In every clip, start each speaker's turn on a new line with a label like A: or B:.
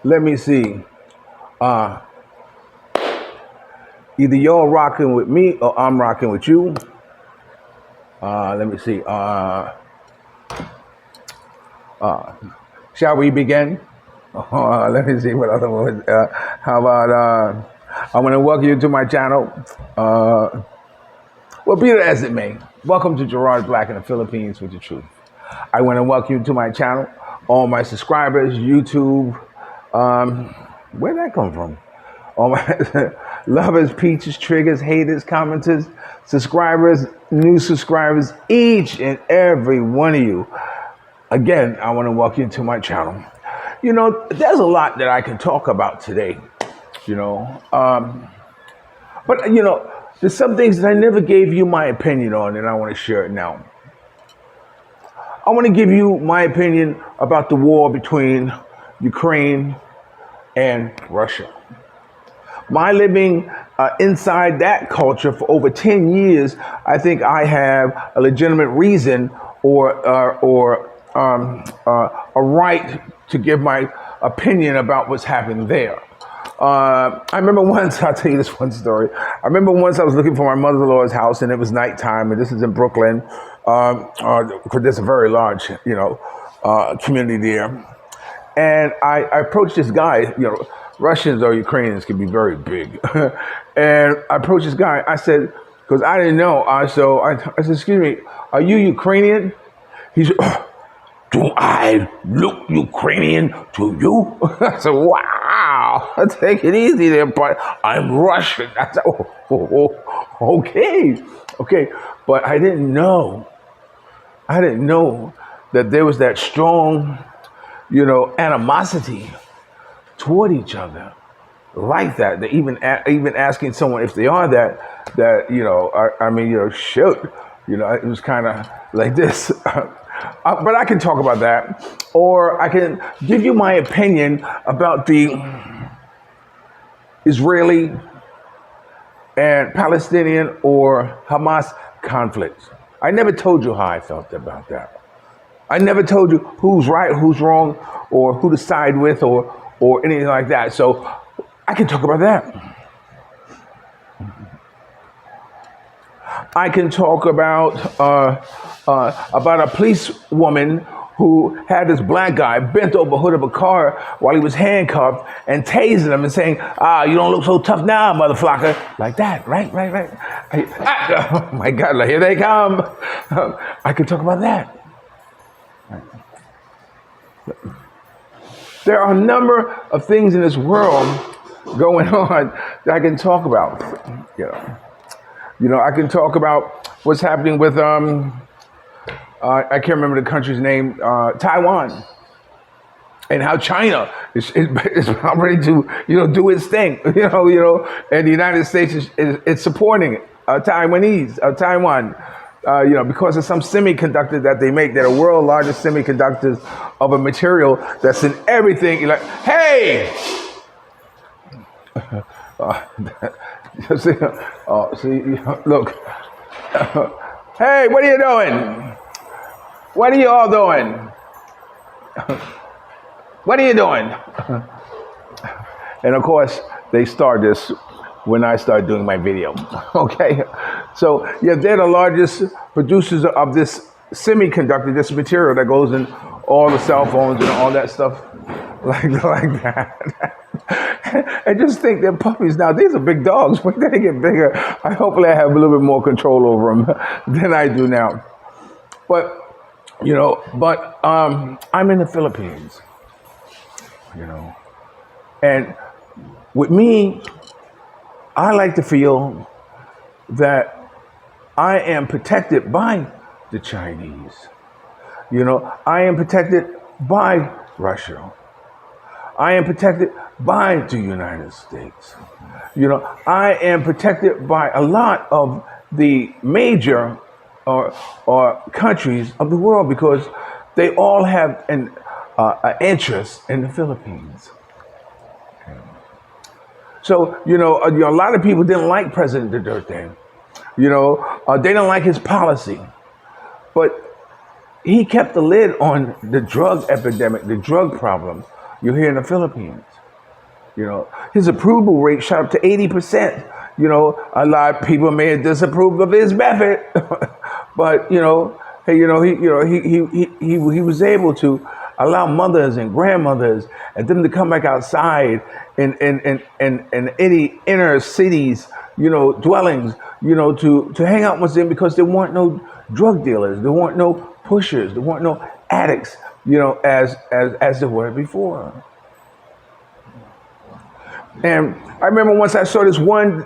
A: Let me see. Uh, Either you're rocking with me or I'm rocking with you. Let me see. Shall we begin? Let me see what other ones. How about I want to welcome you to my channel. Well, be that as it may, welcome to Gerard Black in the Philippines with the truth. I want to welcome you to my channel, all my subscribers, YouTube. Where'd that come from? All my lovers, peaches, triggers, haters, commenters, subscribers, new subscribers, each and every one of you. Again, I want to welcome you to my channel. You know, there's a lot that I can talk about today, you know. But, you know, there's some things that I never gave you my opinion on, and I want to share it now. I want to give you my opinion about the war between Ukraine and Russia. My living inside that culture for over 10 years, I think I have a legitimate reason or a right to give my opinion about what's happening there. I remember once, I'll tell you this one story. I remember once I was looking for my mother-in-law's house, and it was nighttime, and this is in Brooklyn, because there's a very large, you know, community there. And I approached this guy, you know, Russians or Ukrainians can be very big. And I approached this guy. I said, because I didn't know. So I said, excuse me, are you Ukrainian? He said, oh, do I look Ukrainian to you? I said, wow, take it easy there, but I'm Russian. I said, okay. But I didn't know that there was that strong, you know, animosity toward each other like that. They even asking someone if they are that you know, I mean, you know, shoot, you know, it was kind of like this. But I can talk about that, or I can give you my opinion about the Israeli and Palestinian or Hamas conflict. I never told you how I felt about that. I never told you who's right, who's wrong, or who to side with, or anything like that. So I can talk about that. I can talk about a police woman who had this black guy bent over the hood of a car while he was handcuffed and tasing him and saying, you don't look so tough now, motherfucker. Like that, right? Oh my God, here they come. I can talk about that. There are a number of things in this world going on that I can talk about. You know, I can talk about what's happening with I can't remember the country's name, Taiwan, and how China is about ready to, you know, do its thing. You know, and the United States is supporting Taiwan. You know, because of some semiconductor that they make, that are world largest semiconductors of a material that's in everything. You're like, hey! See, look. Hey, what are you doing? What are you all doing? What are you doing? And of course, they start this when I start doing my video, okay? So, yeah, they're the largest producers of this semiconductor, this material that goes in all the cell phones and all that stuff, like that. And just think they're puppies now. These are big dogs. When they get bigger, hopefully I have a little bit more control over them than I do now. But, you know, I'm in the Philippines, you know, and with me, I like to feel that I am protected by the Chinese. You know, I am protected by Russia. I am protected by the United States. You know, I am protected by a lot of the major or countries of the world because they all have an interest in the Philippines. So, you know, a lot of people didn't like President Duterte. You know, they didn't like his policy. But he kept the lid on the drug epidemic, the drug problem you're here in the Philippines. His approval rate shot up to 80%. A lot of people may have disapproved of his method, but hey, he was able to allow mothers and grandmothers and them to come back outside in any inner cities, dwellings, to hang out with them because there weren't no drug dealers, there weren't no pushers, there weren't no addicts, as there were before. And I remember once I saw this one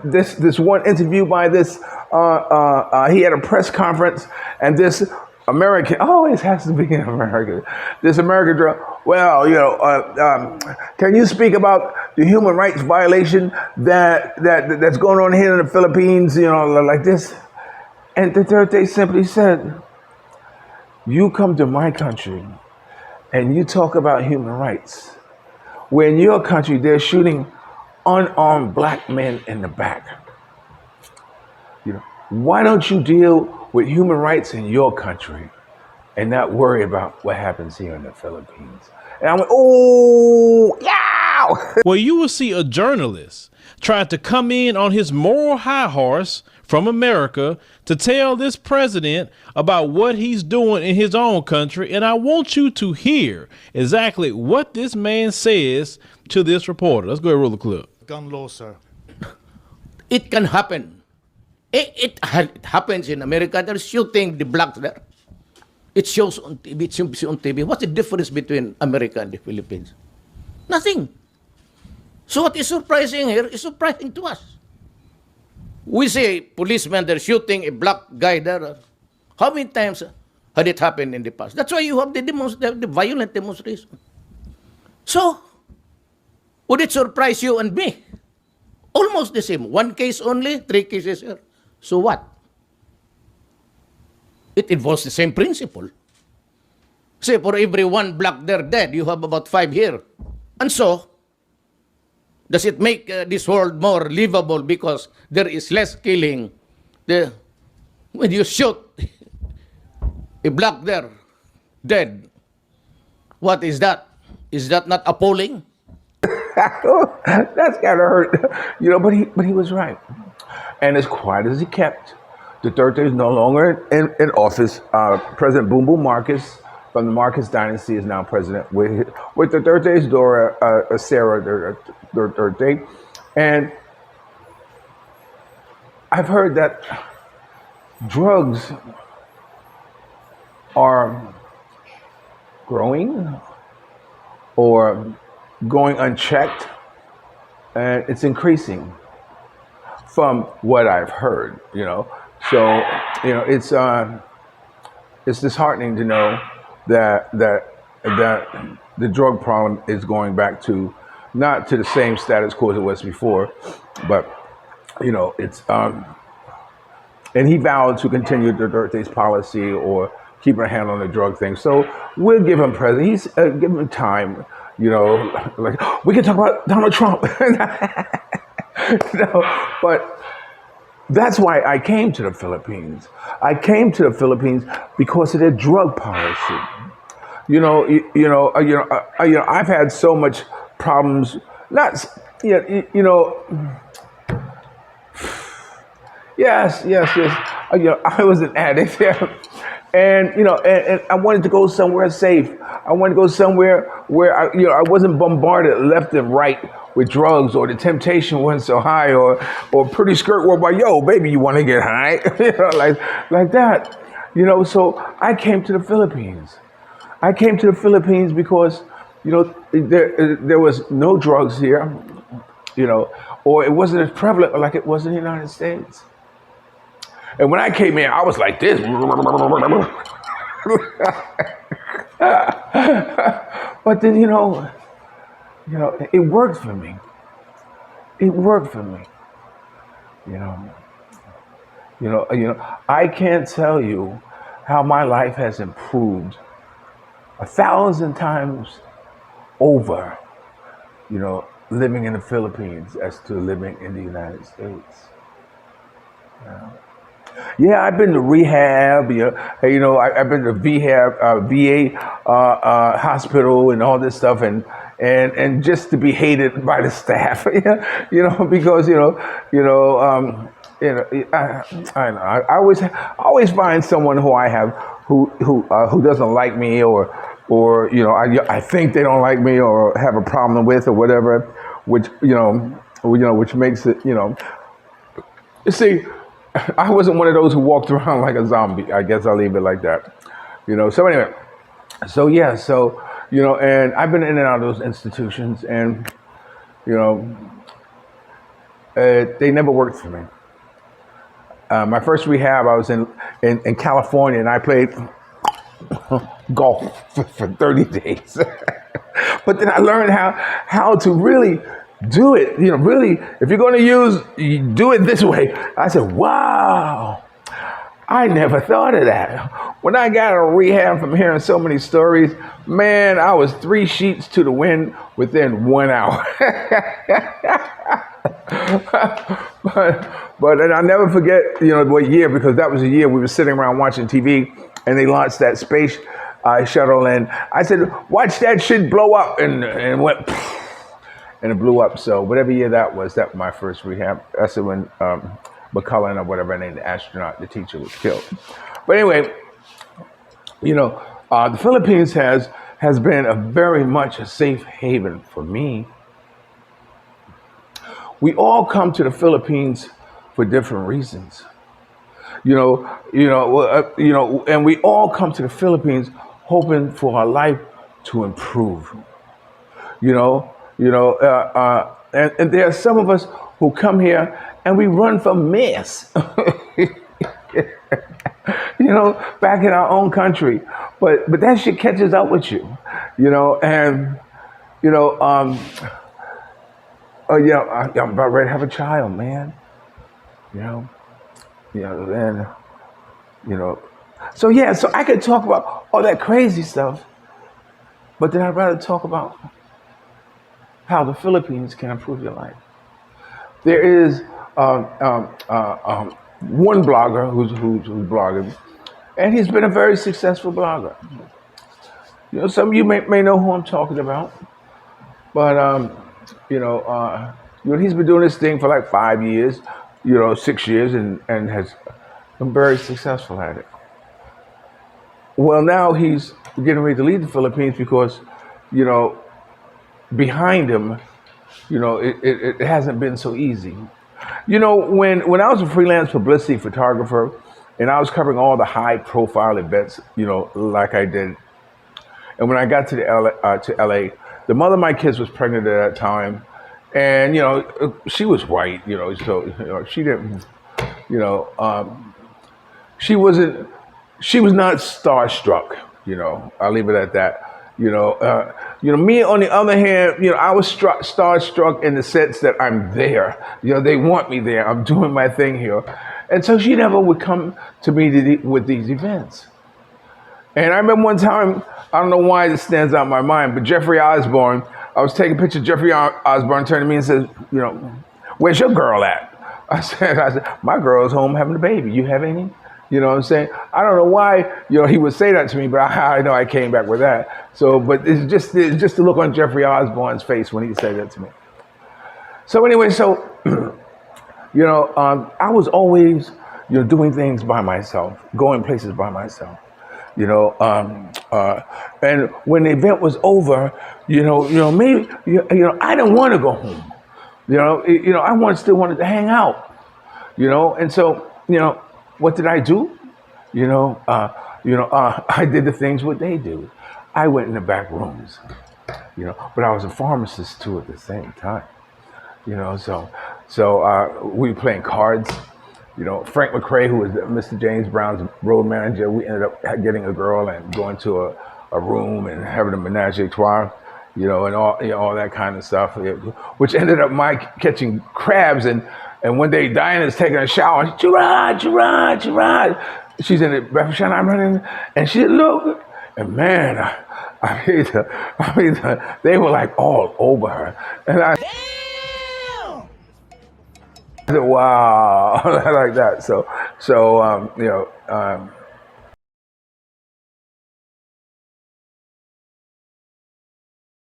A: interview by this. He had a press conference, and this American always has to be an American. This American drug. Well, can you speak about the human rights violation that's going on here in the Philippines? Like this. And Duterte simply said, "You come to my country, and you talk about human rights. When in your country they're shooting unarmed black men in the back. Why don't you deal with human rights in your country and not worry about what happens here in the Philippines?" And I went, "Oh, yeah."
B: Well, you will see a journalist try to come in on his moral high horse from America to tell this president about what he's doing in his own country. And I want you to hear exactly what this man says to this reporter. Let's go ahead and roll the clip.
C: Gun law, sir.
D: It can happen. It happens in America. They're shooting the blacks there. It shows on TV. It shows on TV. What's the difference between America and the Philippines? Nothing. So what is surprising here is surprising to us. We see policemen, they're shooting a black guy there. How many times had it happened in the past? That's why you have the violent demonstration. So, would it surprise you and me? Almost the same. One case only, 3 cases here. So what? It involves the same principle. Say, for every 1 black there dead, you have about 5 here. And so, does it make this world more livable because there is less killing? When you shoot a black there dead, what is that? Is that not appalling?
A: That's gotta hurt, But he was right, and as quiet as he kept, Duterte is no longer in office. President Boom Boom Marcos from the Marcos dynasty is now president with Duterte's daughter Sarah Duterte, and I've heard that drugs are growing or going unchecked, and it's increasing from what I've heard, So, it's disheartening to know that the drug problem is going back to not to the same status quo as it was before, but it's and he vowed to continue Duterte's policy or keeping a hand on the drug thing. So we'll give him He's give him time. Like we can talk about Donald Trump. But that's why I came to the Philippines. I came to the Philippines because of their drug policy. I've had so much problems. Yes. I was an addict. And and I wanted to go somewhere safe. I wanted to go somewhere where I wasn't bombarded left and right with drugs, or the temptation wasn't so high, or pretty skirt were by, yo, baby, you want to get high, like that. So I came to the Philippines. I came to the Philippines because there was no drugs here, or it wasn't as prevalent like it was in the United States. And when I came in, I was like this. But then, it worked for me. It worked for me. I can't tell you how my life has improved 1,000 times over, living in the Philippines as to living in the United States. Yeah, I've been to rehab. I've been to VA hospital and all this stuff, and and just to be hated by the staff, because I always find someone who I have who doesn't like me, or I think they don't like me or have a problem with or whatever, which which makes it, you see, I wasn't one of those who walked around like a zombie. I guess I'll leave it like that. So anyway, and I've been in and out of those institutions, and they never worked for me. My first rehab, I was in California, and I played golf for 30 days. But then I learned how to really do it. Really, if you're going to do it this way. I said, wow, I never thought of that. When I got out of rehab from hearing so many stories, man, I was 3 sheets to the wind within 1 hour. But and I'll never forget, what year, because that was a year we were sitting around watching TV, and they launched that space shuttle, and I said, watch that shit blow up, and it went, and it blew up. So whatever year that was my first rehab. That's when McCullen or whatever named the astronaut, the teacher, was killed. But anyway, the Philippines has been very much a safe haven for me. We all come to the Philippines for different reasons, and we all come to the Philippines hoping for our life to improve, and there are some of us who come here and we run from mess, back in our own country, but that shit catches up with you, and I'm about ready to have a child, man. So I could talk about all that crazy stuff, but then I'd rather talk about how the Philippines can improve your life. There is one blogger who's blogging, and he's been a very successful blogger. Some of you may know who I'm talking about, but he's been doing this thing for like 5 years, 6 years, and has been very successful at it. Well, now he's getting ready to leave the Philippines because, behind him, it hasn't been so easy. When I was a freelance publicity photographer, and I was covering all the high profile events, like I did. And when I got to LA, the mother of my kids was pregnant at that time. And, she was white, so, she didn't, she was not starstruck, I'll leave it at that. Me on the other hand, I was starstruck in the sense that I'm there. They want me there. I'm doing my thing here. And so she never would come to me with these events. And I remember one time, I don't know why this stands out in my mind, but Jeffrey Osborne, I was taking a picture of Jeffrey Osborne, turned to me and said, where's your girl at? I said, my girl's home having a baby. You have any? You know what I'm saying? I don't know why, he would say that to me, but I know I came back with that. So, but it's just the look on Jeffrey Osborne's face when he said that to me. So anyway, I was always, doing things by myself, going places by myself. And when the event was over, maybe, I didn't want to go home. I still wanted to hang out. And so, what did I do? I did the things what they do. I went in the back rooms. But I was a pharmacist too at the same time. So we were playing cards. Frank McRae, who was Mr. James Brown's road manager, we ended up getting a girl and going to a room and having a menage a trois, and all that kind of stuff, which ended up my catching crabs. And one day Diana's taking a shower. Gerard. She's in the breakfast shower. I'm running, and she said, look, and man, I mean, they were like all over her, and I said, wow, like that. So